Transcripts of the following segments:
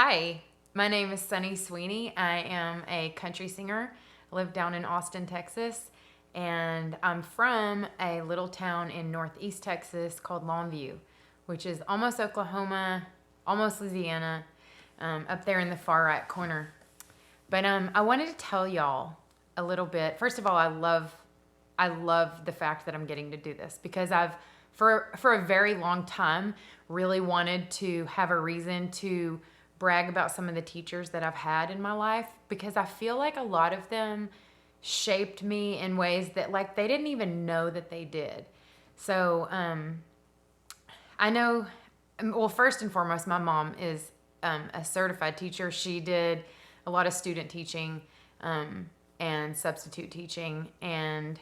Hi, my name is Sunny Sweeney. I am a country singer. I live down in Austin, Texas, and I'm from a little town in northeast Texas called Longview, which is almost Oklahoma, almost Louisiana, up there in the far right corner. But I wanted to tell y'all a little bit. First of all, I love the fact that I'm getting to do this because I've for a very long time really wanted to have a reason to brag about some of the teachers that I've had in my life because I feel like a lot of them shaped me in ways that like they didn't even know that they did. So I know, well, first and foremost, my mom is a certified teacher. She did a lot of student teaching and substitute teaching and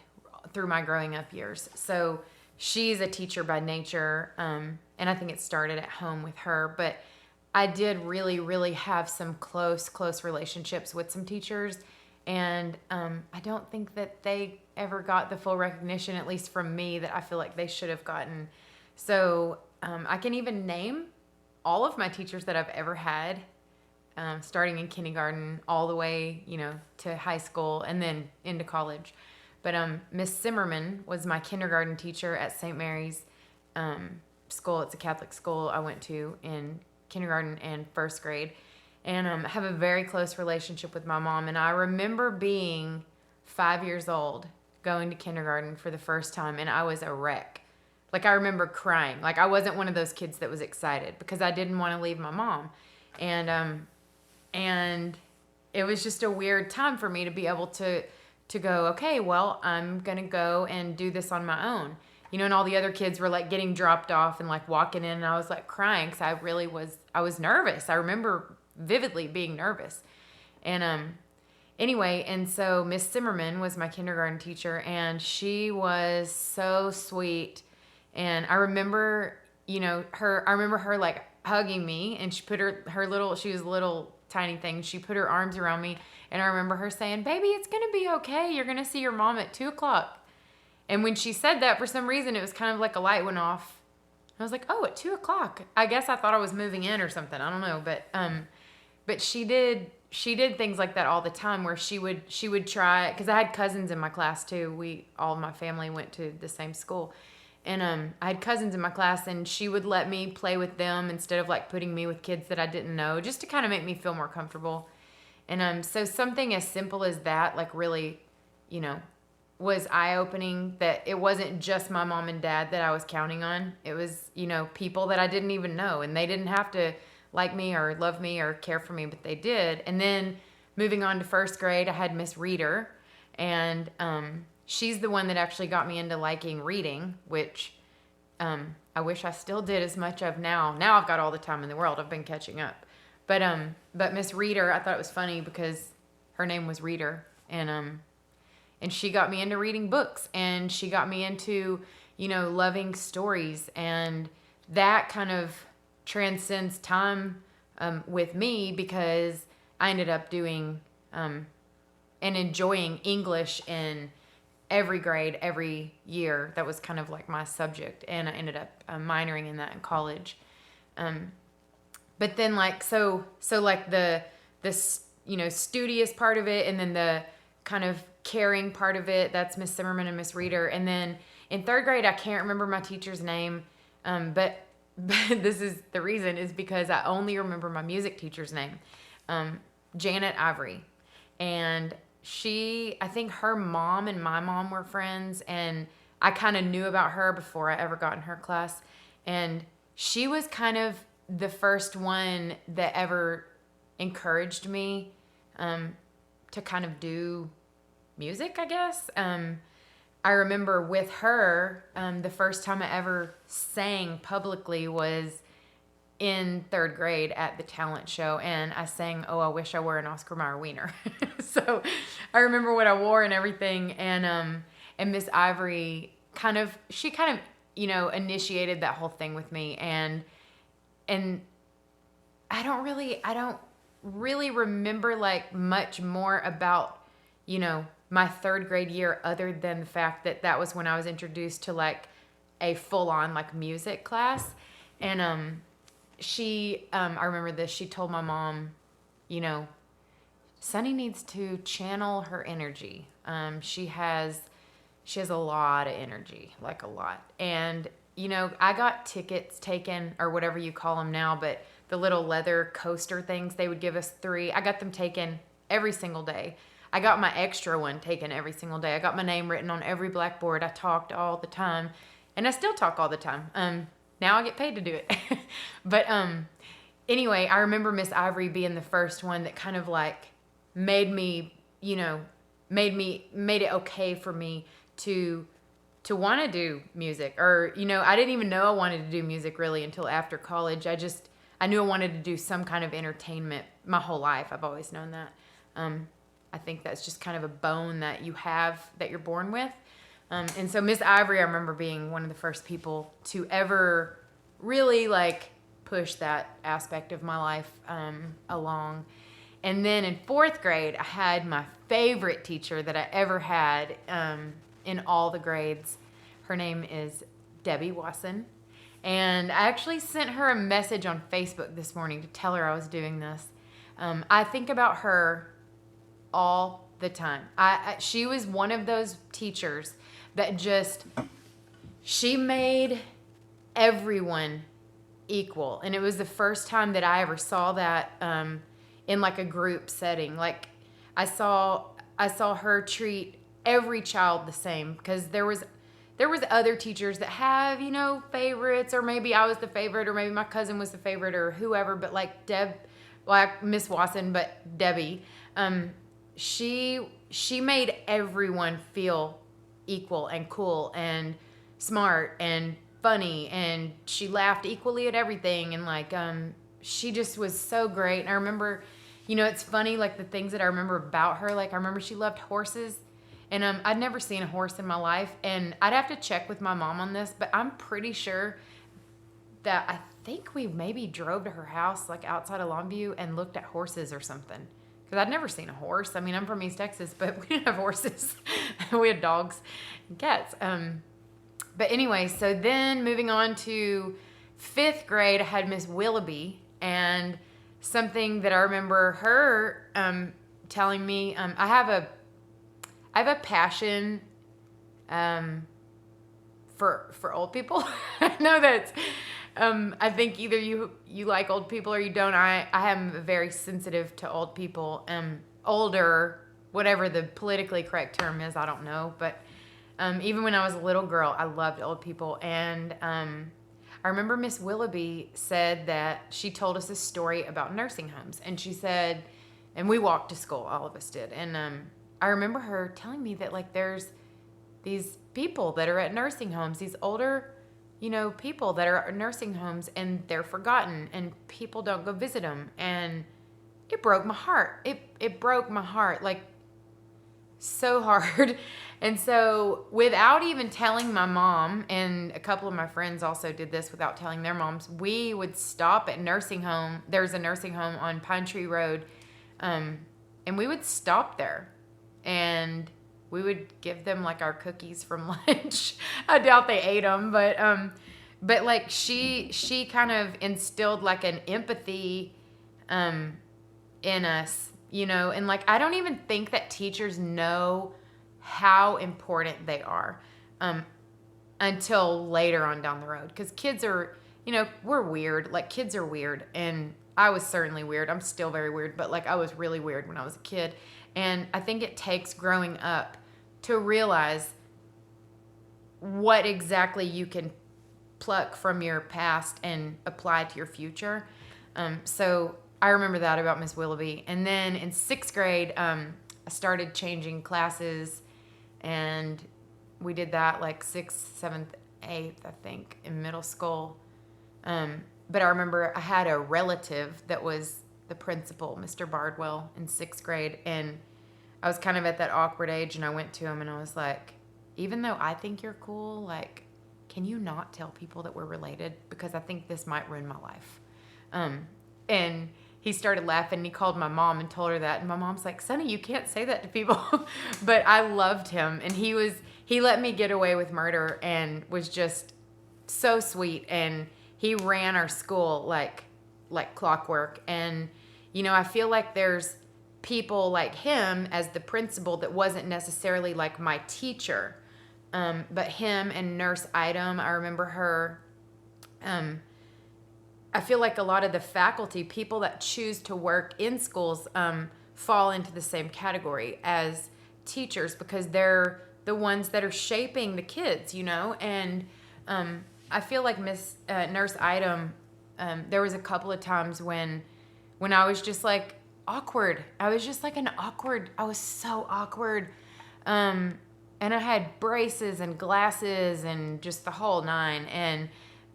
through my growing up years. So she's a teacher by nature, and I think it started at home with her. But I did really, really have some close relationships with some teachers, and I don't think that they ever got the full recognition, at least from me, that I feel like they should have gotten. So I can even name all of my teachers that I've ever had, starting in kindergarten all the way, to high school and then into college. But Miss Zimmerman was my kindergarten teacher at St. Mary's school. It's a Catholic school I went to in kindergarten and first grade. And I have a very close relationship with my mom. And I remember being 5 years old, going to kindergarten for the first time, and I was a wreck. Like, I remember crying. Like, I wasn't one of those kids that was excited because I didn't want to leave my mom. And it was just a weird time for me to be able to go, okay, well, I'm going to go and do this on my own. And all the other kids were like getting dropped off and like walking in, and I was like crying because I was nervous. I remember vividly being nervous. And anyway, and so Miss Zimmerman was my kindergarten teacher, and she was so sweet. And I remember, her like hugging me, and she put she was a little tiny thing. She put her arms around me, and I remember her saying, "Baby, it's going to be okay. You're going to see your mom at 2:00. And when she said that, for some reason, it was kind of like a light went off. I was like, "Oh, at 2:00. I guess I thought I was moving in or something. I don't know." But she did things like that all the time where she would try, because I had cousins in my class too. All of my family went to the same school. And I had cousins in my class, and she would let me play with them instead of like putting me with kids that I didn't know, just to kind of make me feel more comfortable. And so something as simple as that, like really, was eye-opening, that it wasn't just my mom and dad that I was counting on. It was, people that I didn't even know, and they didn't have to like me or love me or care for me, but they did. And then moving on to first grade, I had Miss Reader, and she's the one that actually got me into liking reading, which I wish I still did as much of now. Now I've got all the time in the world. I've been catching up. But Miss Reader, I thought it was funny because her name was Reader, and she got me into reading books, and she got me into, loving stories, and that kind of transcends time with me because I ended up doing and enjoying English in every grade, every year. That was kind of like my subject, and I ended up minoring in that in college. But then like, so like the studious part of it, and then the kind of caring part of it, that's Miss Zimmerman and Miss Reader. And then in third grade, I can't remember my teacher's name, but this is the reason, is because I only remember my music teacher's name, Janet Ivory. And I think her mom and my mom were friends, and I kind of knew about her before I ever got in her class. And she was kind of the first one that ever encouraged me to kind of do music, I guess. I remember with her, the first time I ever sang publicly was in third grade at the talent show, and I sang "Oh, I Wish I Were an Oscar Mayer Wiener." So I remember what I wore and everything, and Miss Ivory kind of initiated that whole thing with me, and I don't really remember like much more about my third grade year, other than the fact that was when I was introduced to like a full on like music class. And I remember this, she told my mom, you know, Sunny needs to channel her energy. She has a lot of energy, like a lot. And, you know, I got tickets taken, or whatever you call them now, but the little leather coaster things, they would give us 3. I got them taken every single day. I got my extra one taken every single day. I got my name written on every blackboard. I talked all the time, and I still talk all the time. Now I get paid to do it. But anyway, I remember Miss Ivory being the first one that kind of like made me, you know, made it okay for me to want to do music. Or, you know, I didn't even know I wanted to do music really until after college. I knew I wanted to do some kind of entertainment my whole life. I've always known that. I think that's just kind of a bone that you have, that you're born with. And so Miss Ivory, I remember being one of the first people to ever really like push that aspect of my life along. And then in 4th grade, I had my favorite teacher that I ever had in all the grades. Her name is Debbie Wasson. And I actually sent her a message on Facebook this morning to tell her I was doing this. I think about her all the time. She was one of those teachers that she made everyone equal. And it was the first time that I ever saw that in like a group setting. Like I saw her treat every child the same, because there was other teachers that have, you know, favorites, or maybe I was the favorite, or maybe my cousin was the favorite, or whoever, but like Miss Wasson, but Debbie, she made everyone feel equal and cool and smart and funny, and she laughed equally at everything, and like she just was so great. And I remember, you know, it's funny, like the things that I remember about her, like I remember she loved horses, and I'd never seen a horse in my life, and I'd have to check with my mom on this, but I'm pretty sure that I think we maybe drove to her house like outside of Longview and looked at horses or something. Because I'd never seen a horse. I mean, I'm from East Texas, but we didn't have horses. We had dogs and cats. But anyway, so then moving on to 5th grade, I had Miss Willoughby. And something that I remember her telling me, I have a passion for old people. I know that I think either you like old people or you don't. I am very sensitive to old people. Older, whatever the politically correct term is, I don't know. But even when I was a little girl, I loved old people. And I remember Miss Willoughby said that she told us a story about nursing homes. And she said, and we walked to school, all of us did. And I remember her telling me that like there's these people that are at nursing homes, these older, you know, people that are at nursing homes, and they're forgotten, and people don't go visit them. And it broke my heart. It broke my heart, like so hard. And so without even telling my mom, and a couple of my friends also did this without telling their moms, we would stop at nursing home. There's a nursing home on Pine Tree Road. And we would stop there, and we would give them like our cookies from lunch. I doubt they ate them, but like she kind of instilled like an empathy in us, you know, and like I don't even think that teachers know how important they are until later on down the road, because kids are, you know, we're weird. Like kids are weird, and I was certainly weird. I'm still very weird, but like I was really weird when I was a kid. And I think it takes growing up to realize what exactly you can pluck from your past and apply to your future. So I remember that about Miss Willoughby. And then in 6th grade, I started changing classes, and we did that like 6th, 7th, 8th, I think, in middle school. But I remember I had a relative that was the principal, Mr. Bardwell, in 6th grade. And I was kind of at that awkward age, and I went to him and I was like, even though I think you're cool, like, can you not tell people that we're related? Because I think this might ruin my life. And he started laughing, and he called my mom and told her that. And my mom's like, Sonny, you can't say that to people. But I loved him. And he let me get away with murder and was just so sweet. And he ran our school like like clockwork. And, you know, I feel like there's people like him as the principal that wasn't necessarily like my teacher. But him and Nurse Item, I remember her. I feel like a lot of the faculty, people that choose to work in schools, fall into the same category as teachers because they're the ones that are shaping the kids, you know? And I feel like Nurse Item, there was a couple of times when I was just like awkward. I was just like I was so awkward. And I had braces and glasses and just the whole nine. And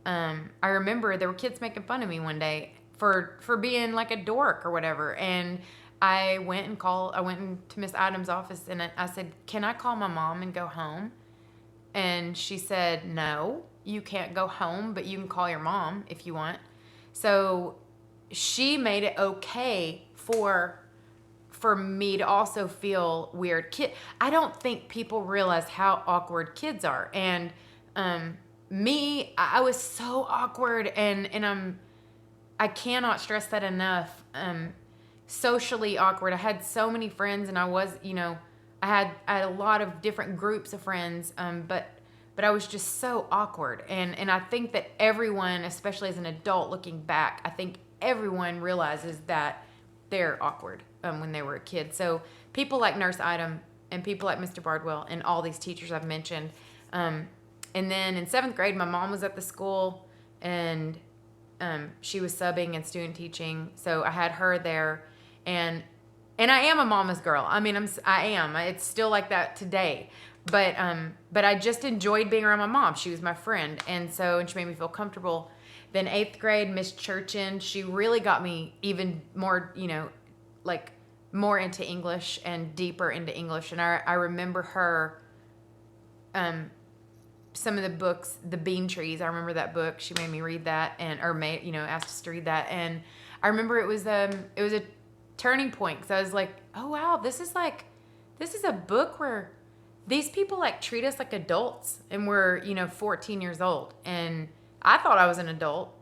I remember there were kids making fun of me one day for being like a dork or whatever. And I went into Miss Adams' office and I said, "Can I call my mom and go home?" And she said, "No, you can't go home, but you can call your mom if you want." So she made it okay for me to also feel weird. I don't think people realize how awkward kids are. And I was so awkward, and I cannot stress that enough. Socially awkward. I had so many friends, and I was, you know, I had a lot of different groups of friends, but I was just so awkward. And I think that everyone, especially as an adult looking back, I think everyone realizes that they're awkward when they were a kid. So people like Nurse Item and people like Mr. Bardwell and all these teachers I've mentioned. And then in 7th grade, my mom was at the school, and she was subbing and student teaching. So I had her there, and I am a mama's girl. I mean, I am. It's still like that today. But I just enjoyed being around my mom. She was my friend, and she made me feel comfortable. Then 8th grade, Miss Churchin, she really got me even more, you know, like more into English and deeper into English. And I remember her, some of the books, The Bean Trees. I remember that book. She made me read that asked us to read that. And I remember it was a turning point because I was like, oh wow, this is a book where these people like treat us like adults, and we're, you know, 14 years old. And I thought I was an adult.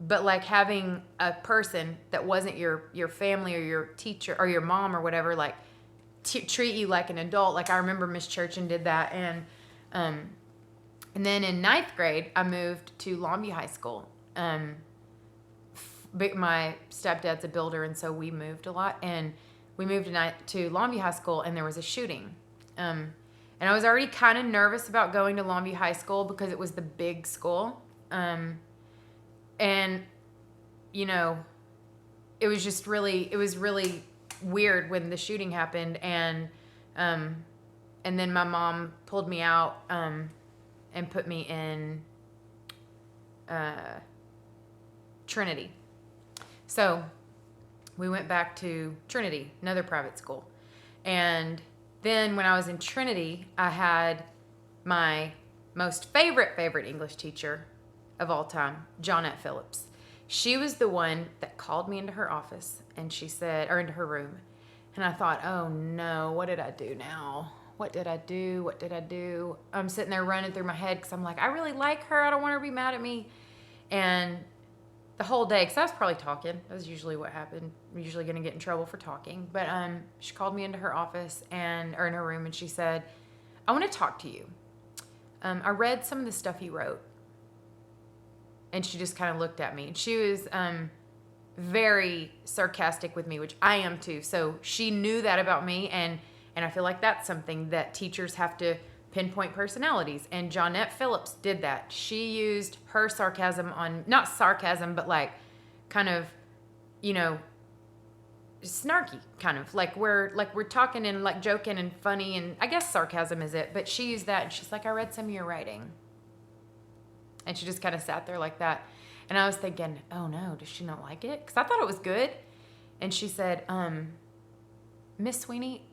But like having a person that wasn't your family or your teacher or your mom or whatever, like treat you like an adult. Like I remember Miss Churchin did that. And then in 9th grade, I moved to Longview High School. My stepdad's a builder, and so we moved a lot. And we moved to Longview High School, and there was a shooting. And I was already kind of nervous about going to Longview High School because it was the big school. And, you know, it was really weird when the shooting happened. And then my mom pulled me out, and put me in, Trinity. So we went back to Trinity, another private school. And then when I was in Trinity, I had my most favorite English teacher of all time, Johnette Phillips. She was the one that called me into her office, and she said, or into her room. And I thought, oh no, what did I do now? What did I do? I'm sitting there running through my head because I'm like, I really like her. I don't want her to be mad at me. And the whole day, because I was probably talking. That was usually what happened. I'm usually going to get in trouble for talking. But she called me into her office or in her room, and she said, I want to talk to you. I read some of the stuff you wrote. And she just kind of looked at me. And she was very sarcastic with me, which I am too. So she knew that about me. And I feel like that's something that teachers have to pinpoint personalities. And Johnette Phillips did that. She used her sarcasm on, not sarcasm, but like kind of, you know, snarky kind of like we're talking and like joking and funny, and I guess sarcasm is it, but she used that, and she's like, I read some of your writing. And she just kind of sat there like that. And I was thinking, oh no, does she not like it? Because I thought it was good. And she said, Miss Sweeney,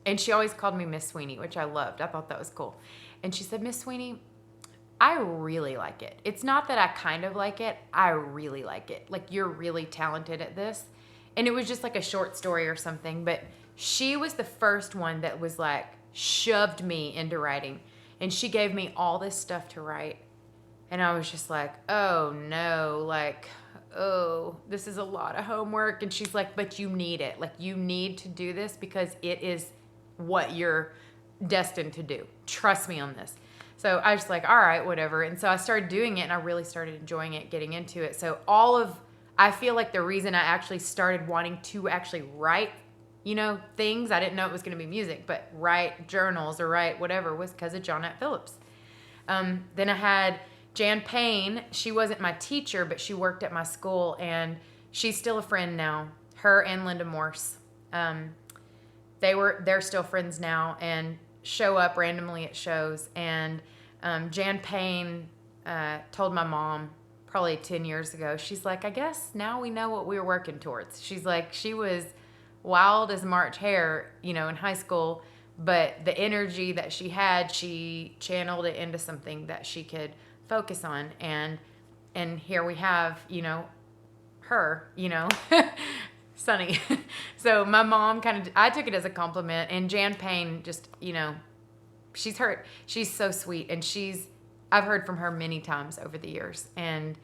and she always called me Miss Sweeney, which I loved. I thought that was cool. And she said, Miss Sweeney, I really like it. It's not that I kind of like it. I really like it. Like, you're really talented at this. And it was just like a short story or something. But she was the first one that was like, shoved me into writing. And she gave me all this stuff to write. And I was just like, oh no, like, oh, this is a lot of homework. And she's like, but you need it. Like, you need to do this because it is what you're destined to do. Trust me on this. So I was like, all right, whatever. And so I started doing it, and I really started enjoying it, getting into it. So I feel like the reason I actually started wanting to actually write, things, I didn't know it was going to be music, but write journals or write whatever, was because of Johnette Phillips. Then I had Jan Payne. She wasn't my teacher, but she worked at my school, and she's still a friend now. Her and Linda Morse. They're still friends now and show up randomly at shows. And Jan Payne told my mom probably 10 years ago, she's like, I guess now we know what we were working towards. She's like, she was wild as March hare, in high school, but the energy that she had, she channeled it into something that she could focus on. And here we have, her, Sunny. So my mom I took it as a compliment, and Jan Payne just, she's so sweet, and I've heard from her many times over the years. And,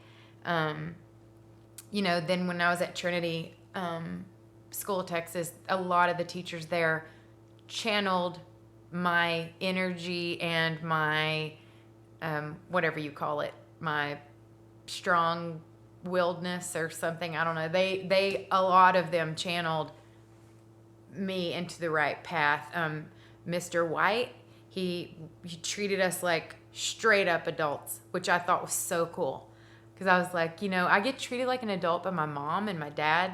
then when I was at Trinity, School of Texas, a lot of the teachers there channeled my energy and my, whatever you call it, my strong willedness or something. I don't know. A lot of them channeled me into the right path. Mr. White, he treated us like straight up adults, which I thought was so cool. Because I was like, I get treated like an adult by my mom and my dad.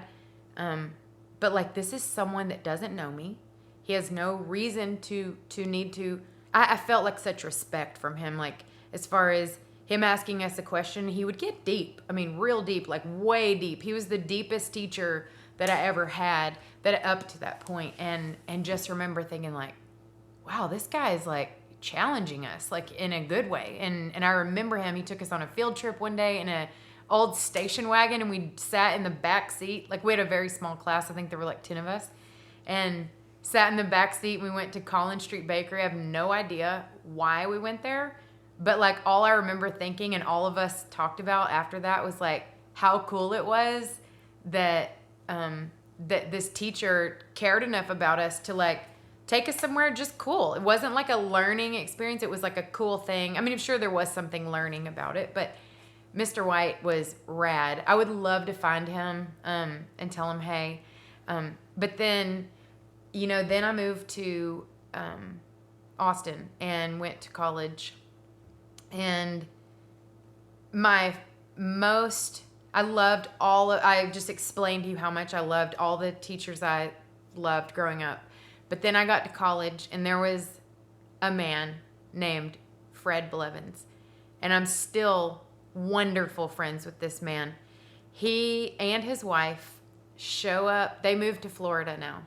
But like, this is someone that doesn't know me. He has no reason to need to. I felt like such respect from him. Like, as far as him asking us a question, he would get deep. I mean, real deep, like way deep. He was the deepest teacher that I ever had up to that point. And just remember thinking like, wow, this guy is like challenging us, like in a good way. And I remember him, he took us on a field trip one day in a old station wagon, and we sat in the back seat. Like, we had a very small class. I think there were like 10 of us, and sat in the back seat. We went to Collins Street Bakery. I have no idea why we went there, but like, all I remember thinking, and all of us talked about after that, was like how cool it was that that this teacher cared enough about us to like take us somewhere just cool. It wasn't like a learning experience. It was like a cool thing. I mean, I'm sure there was something learning about it, but Mr. White was rad. I would love to find him and tell him, hey. But then, then I moved to Austin and went to college. And I just explained to you how much I loved all the teachers I loved growing up. But then I got to college, and there was a man named Fred Blevins. And I'm still wonderful friends with this man. He and his wife show up. They moved to Florida now.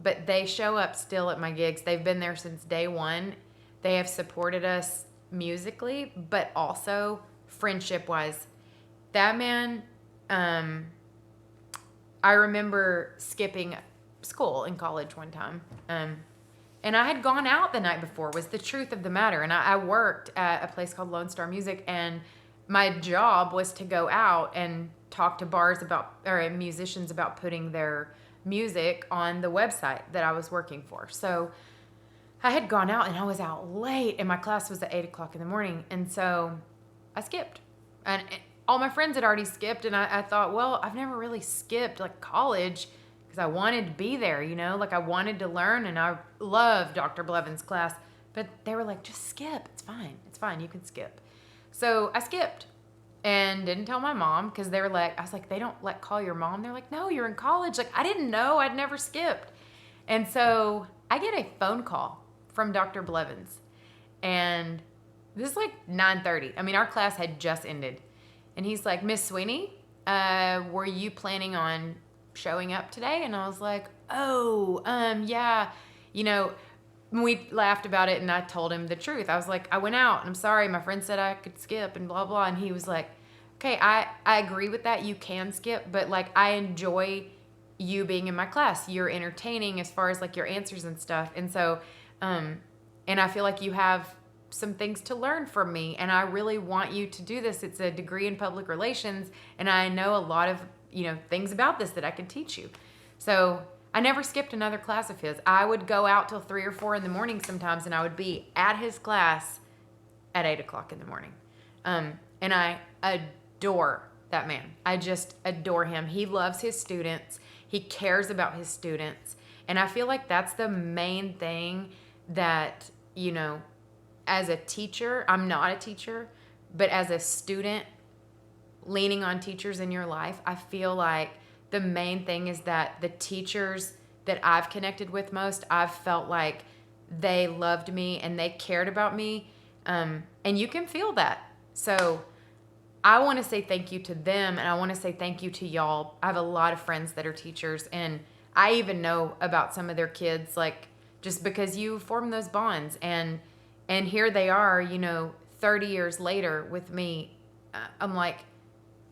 But they show up still at my gigs. They've been there since day one. They have supported us musically, but also friendship-wise. That man, I remember skipping school in college one time. And I had gone out the night before, was the truth of the matter. And I worked at a place called Lone Star Music, and my job was to go out and talk to bars or musicians about putting their music on the website that I was working for. So I had gone out, and I was out late, and my class was at 8 o'clock in the morning. And so I skipped. And all my friends had already skipped, and I thought, well, I've never really skipped like college, because I wanted to be there, like I wanted to learn, and I loved Dr. Blevins' class. But they were like, just skip. It's fine. You can skip. So I skipped and didn't tell my mom, because they were like, I was like, they don't call your mom. They're like, no, you're in college. Like, I didn't know. I'd never skipped. And so I get a phone call from Dr. Blevins, and this is like 9:30. I mean, our class had just ended, and he's like, Miss Sweeney, were you planning on showing up today? And I was like, oh, yeah. We laughed about it, and I told him the truth. I was like, I went out, and I'm sorry, my friend said I could skip, and blah, blah. And he was like, okay, I agree with that. You can skip, but like, I enjoy you being in my class. You're entertaining as far as like your answers and stuff. And so, and I feel like you have some things to learn from me, and I really want you to do this. It's a degree in public relations, and I know a lot of, things about this that I can teach you. So I never skipped another class of his. I would go out till 3 or 4 in the morning sometimes, and I would be at his class at 8 o'clock in the morning. And I adore that man. I just adore him. He loves his students. He cares about his students. And I feel like that's the main thing that, as a teacher, I'm not a teacher, but as a student leaning on teachers in your life, I feel like the main thing is that the teachers that I've connected with most, I've felt like they loved me and they cared about me. And you can feel that. So I want to say thank you to them, and I want to say thank you to y'all. I have a lot of friends that are teachers, and I even know about some of their kids, like, just because you form those bonds. And here they are, 30 years later with me. I'm like,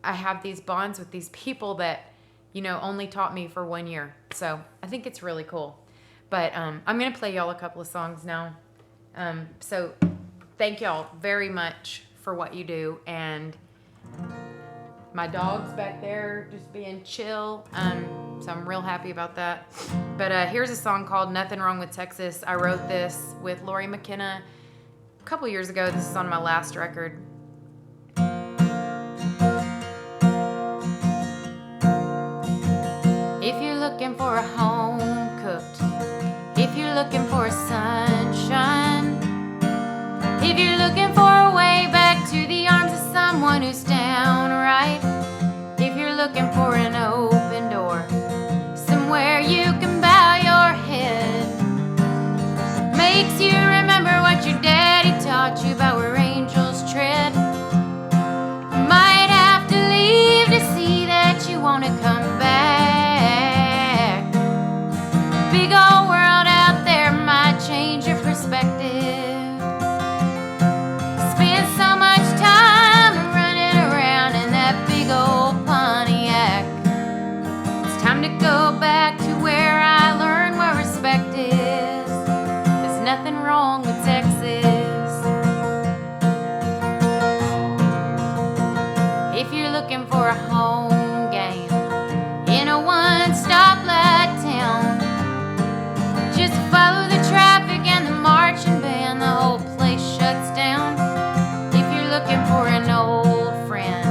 I have these bonds with these people that, only taught me for 1 year. So I think it's really cool. But I'm going to play y'all a couple of songs now. So thank y'all very much for what you do. And my dog's back there just being chill. So I'm real happy about that. But here's a song called Nothing Wrong with Texas. I wrote this with Lori McKenna a couple years ago. This is on my last record. If you're looking for a home cooked, if you're looking for sunshine, if you're looking for a way back to the arms of someone who's downright, if you're looking for an open door, somewhere you can bow your head, makes you remember what your daddy taught you about where angels tread, might have to leave to see that you want to come back. Big old world out there might change your perspective. Spend so much time running around in that big old Pontiac. It's time to go back to where I learned where respect is. There's nothing wrong with Texas. If you're looking for a home game in a one-stoplight town, just follow the traffic and the marching band, the whole place shuts down. If you're looking for an old friend,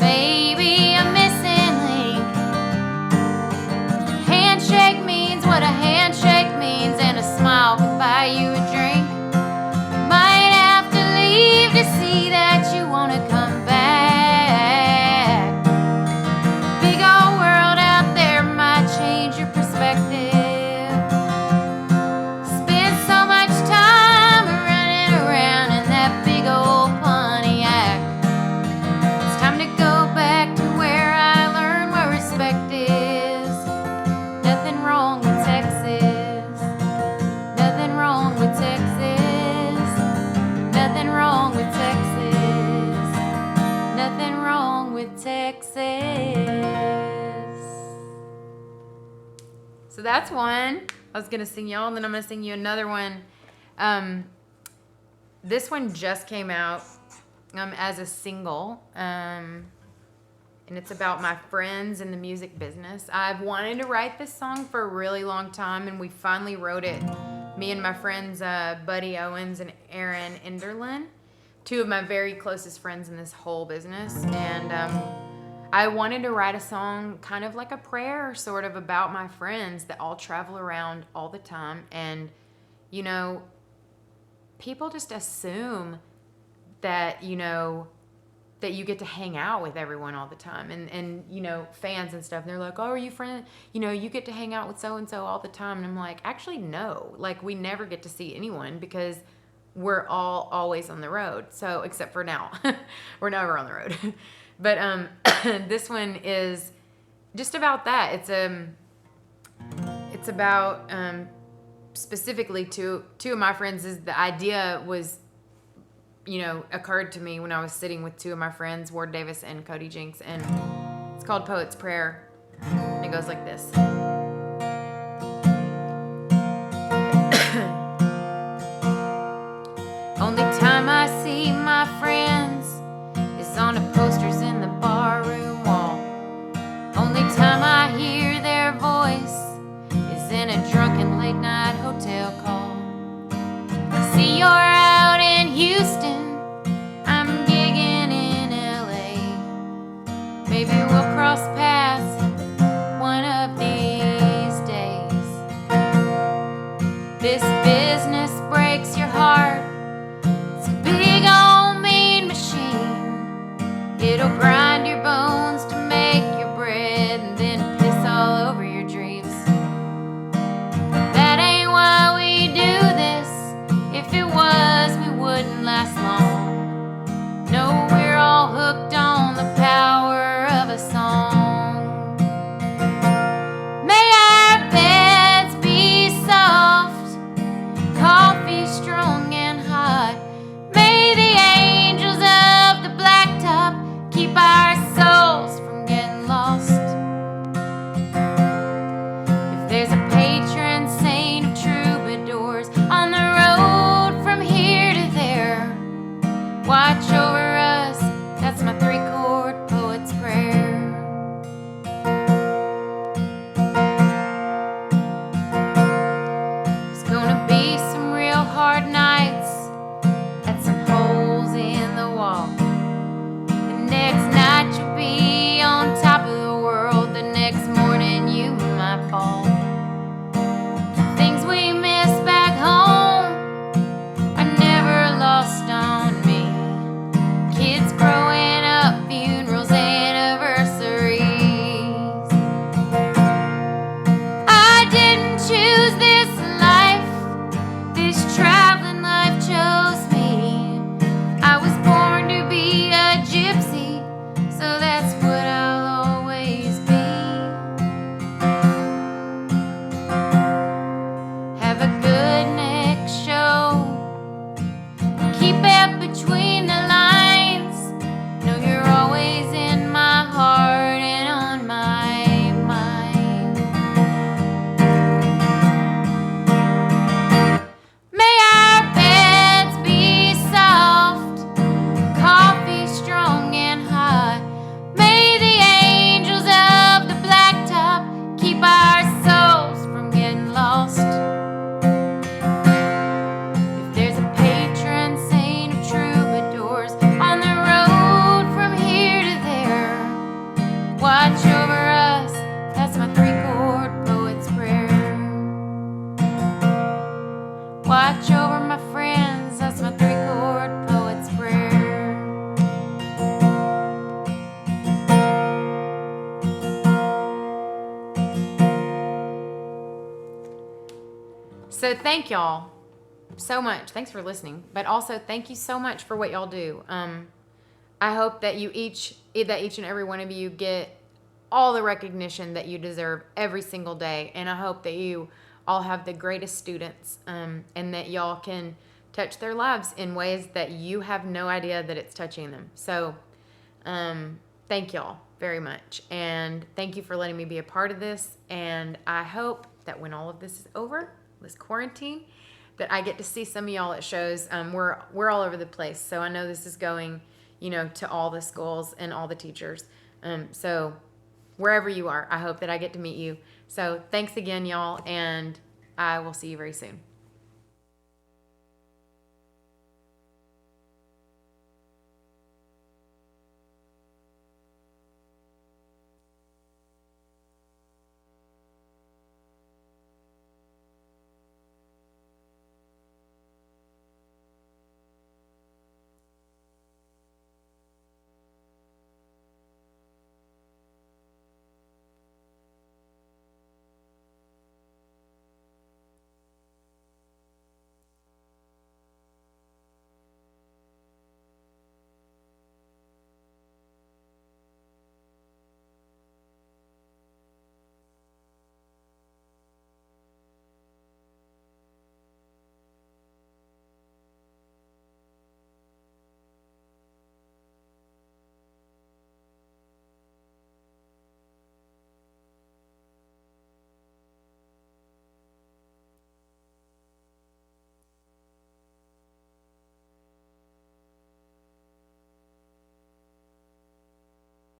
maybe a missing link, handshake means what a handshake means, and a smile can buy you a drink. Might have to leave to see that you want to come back. Big old world out there might change your perspective. So that's one. I was going to sing y'all, and then I'm going to sing you another one. This one just came out as a single, and it's about my friends in the music business. I've wanted to write this song for a really long time, and we finally wrote it. Me and my friends, Buddy Owens and Aaron Enderlin, two of my very closest friends in this whole business. And I wanted to write a song kind of like a prayer, sort of about my friends that all travel around all the time. And, people just assume that, that you get to hang out with everyone all the time. And fans and stuff, and they're like, oh, are you friends? You get to hang out with so-and-so all the time. And I'm like, actually, no. Like, we never get to see anyone because we're all always on the road. So, except for now. We're never on the road. But this one is just about that. It's about specifically two of my friends. Is the idea was, occurred to me when I was sitting with two of my friends, Ward Davis and Cody Jinks, and it's called Poet's Prayer. And it goes like this. Only cross paths one of these days. This business breaks your heart. It's a big old mean machine. It'll grind your bones to make your bread and then piss all over your dreams. That ain't why we do this. If it was, we wouldn't last long. No, we're all hooked on the power of a song. May our beds be soft, coffee strong and hot. May the angels of the blacktop keep our souls from getting lost. If there's a patron saint of troubadours on the road from here to there, watch over us, that's my three-chord poet's prayer. There's gonna be some real hard nights at some holes in the wall. The next night you'll be on top of the world, the next morning you might fall. Things we miss back home are never lost on me. Kids growing up, funerals, anniversaries. I didn't choose this life, this traveling life chose me. I was born to be a gypsy, so that's what I'll always be. Have a good next show. Keep it between the lines. Know you're always in my heart and on my mind. May our beds be soft, coffee strong and hot. May the angels of the blacktop keep our souls from getting lost. If there's a patron saint of troubadours on the road from here to there, watch over us, that's my three-chord poet's prayer. Watch over my friends, that's my three-chord poet's prayer. So thank y'all so much. Thanks for listening, but also thank you so much for what y'all do. I hope that each and every one of you get all the recognition that you deserve every single day, and I hope that you all have the greatest students, and that y'all can touch their lives in ways that you have no idea that it's touching them. So thank y'all very much, and thank you for letting me be a part of this, and I hope that when all of this is over, this quarantine, that I get to see some of y'all at shows. We're all over the place, so I know this is going, to all the schools and all the teachers. So wherever you are, I hope that I get to meet you. So thanks again, y'all, and I will see you very soon.